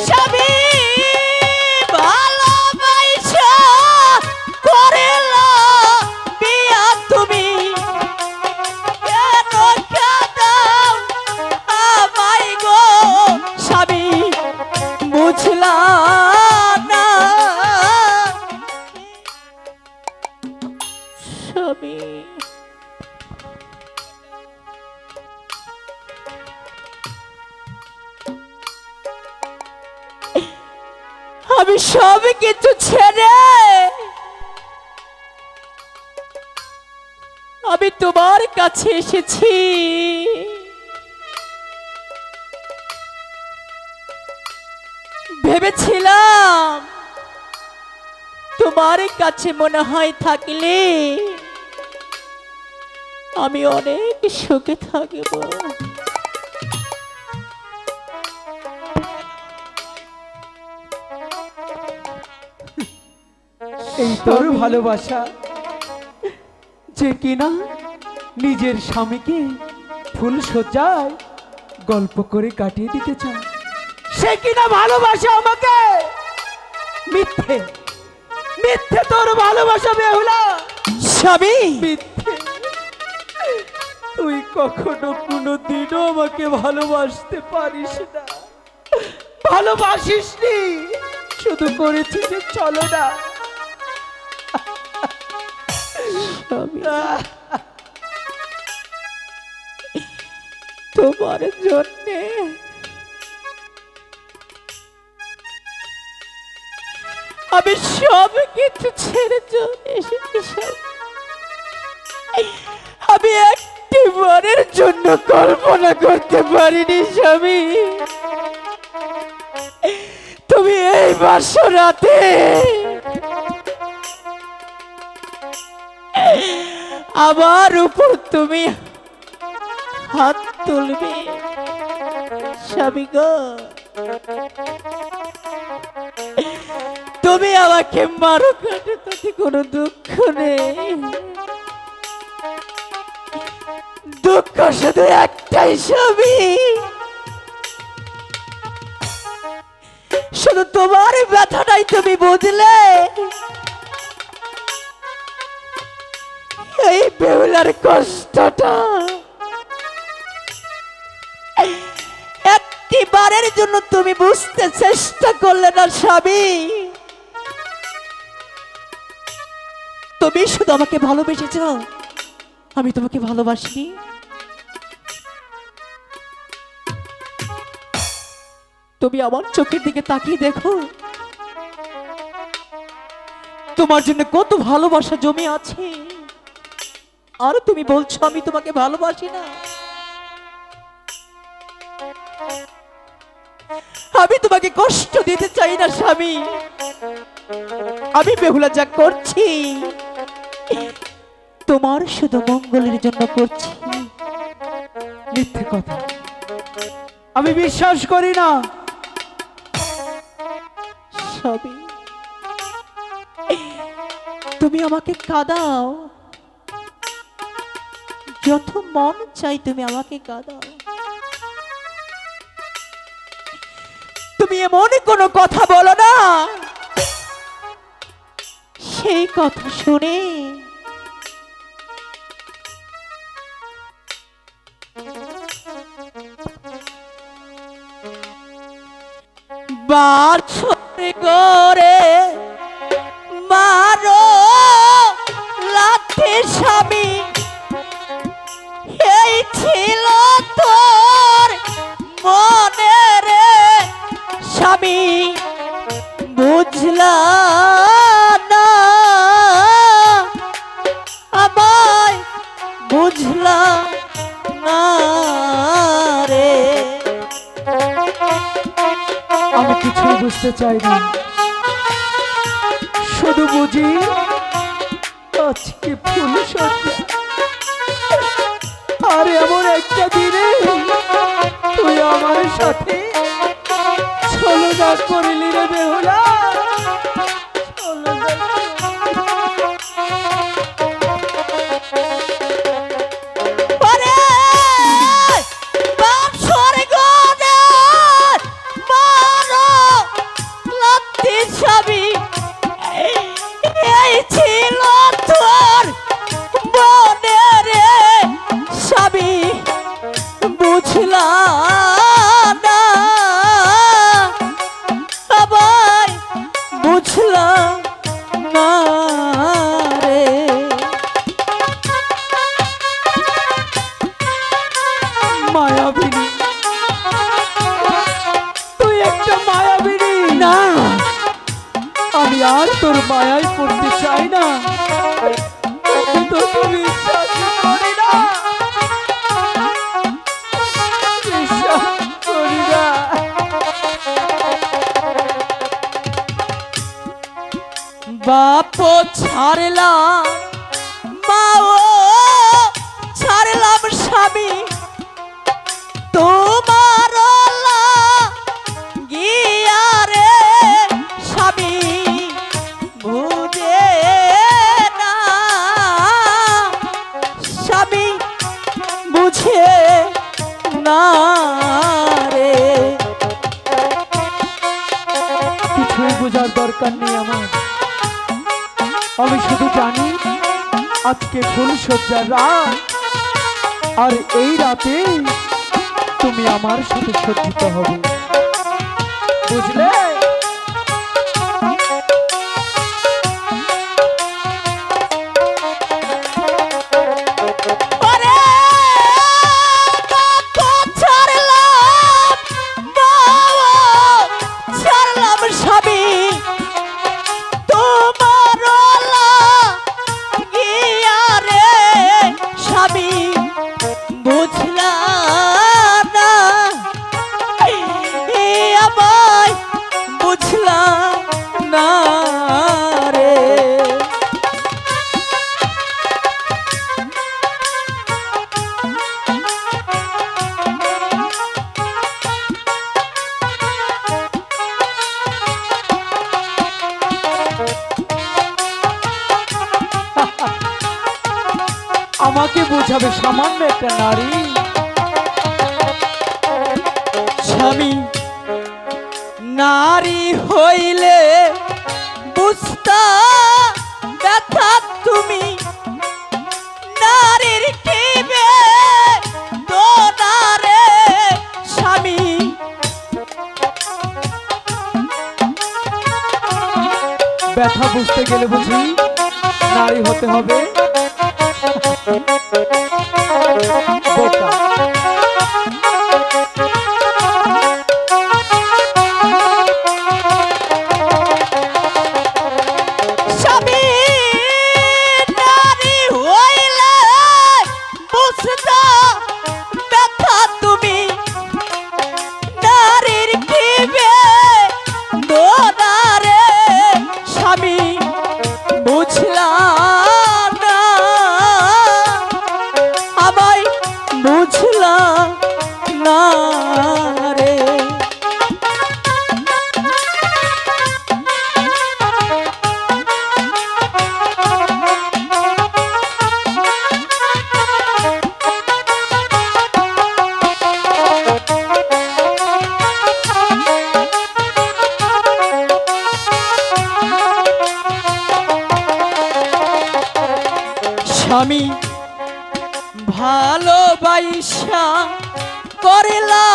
স্বামী ভালোবাসা করিলা বিয়া তুমি কেন কাঁদাও আমায় গো স্বামী বুঝলাম না স্বামী আমি সব কিছু ছেড়ে আমি তোমার কাছে এসেছি ভেবেছিলাম তোমার কাছে মনে হয় থাকলে আমি অনেক সুখে থাকব এই তোর ভালোবাসা যে কিনা নিজের স্বামীকে ফুল সজ্জায় গল্প করে কাটিয়ে দিতে চায় সে কিনা ভালোবাসা আমাকে মিথ্যে মিথ্যে তোর ভালোবাসা বেহুলা স্বামী মিথ্যে তুই কখনো কোনোদিনও আমাকে ভালোবাসতে পারিস না ভালোবাসিস নি শুধু করেছিস চলো না তোমার জন্য আমি সব কিছু ছেড়ে চলে এসেছি আমি একটি বারের জন্য কল্পনা করতে পারিনি স্বামী তুমি এই বাসরাতে আমার উপর তুমি হাত তুলবে স্বামী গো তুমি আমাকে মারো কাটে তাতে কোনো দুঃখ নেই দুঃখ শুধু একটাই স্বামী শুধু তোমার ব্যথাটাই তুমি বুঝলে এই বেহুলার কষ্টটা একটি বারের জন্য তুমি বুঝতে চেষ্টা করলে না স্বামী তুমি শুধু আমাকে ভালোবেসেছ আমি তোমাকে ভালোবাসি তুমি আমার চোখের দিকে তাকিয়ে দেখো তোমার জন্য কত ভালোবাসা জমে আছে আর তুমি বলছো আমি তোমাকে ভালোবাসি না আমি তোমাকে কষ্ট দিতে চাই না স্বামী আমি বেহুলা যা করছি তোমার শুধু মঙ্গলের জন্য করছি মিথ্যে কথা আমি বিশ্বাস করি না স্বামী তুমি আমাকে কাঁদাও যত মন চাই তুমি আমাকে কাঁদাও তুমি এমন কোনো কথা বলো না সেই কথা শুনে বাছরে করে মারো লাঠি স্বামী এই ছিল তোর মনে রে স্বামী বুঝলা না আমায় বুঝলা না রে আমি কিছুই বুঝতে চাই না শুধু বুঝি আজকে ফুল সজ্জা আর এমন একটা দিনে তুই আমার সাথে ছলনা করলি রে বেহুলা বাপ স্বর্গ মারো স্বামী এই ছিল তোর মনে রে স্বামী বুঝলাম না সবাই বুঝলাম না রে মায়াবিনী, তুই একটা মায়াবিনী। না আমি আর তোর মায়ায় পড়তে চাই না, আমি তোকে বিশ্বাস করি না, বিশ্বাস করি না। বাপ ছাড়লাম মাও ছাড়লাম স্বামী তোমার গিয়া রে স্বামী বুঝে না স্বামী বুঝে না রে কিছুই বোঝার দরকার নেই আমার, আমি শুধু জানি আজকে ফুলসজ্জার রাত, আর এই রাতে তুমি আমার সাথে সজ্জিত হবে, বুঝলে? ওরে বাপ ছাড়লাম বাবা ছাড়লাম স্বামী তোমার গিয়া রে স্বামী বুঝলাম না আমায় বুঝলাম না রে আমাকে বোঝাবে সামান্য একটা নারী? স্বামী নারী হইলে বুঝতা ব্যথা তুমি নারীর কিবে দোনারে স্বামী ব্যথা বুঝতে গেলে বুঝি নারী হতে হবে? বোকা। স্বামী নারী হইলে বুঝতা ব্যথা তুমি নারীর কিবে দোনারে স্বামী বুঝলাম না আমায় বুঝলাম না রে স্বামী ভালোবাসা করলা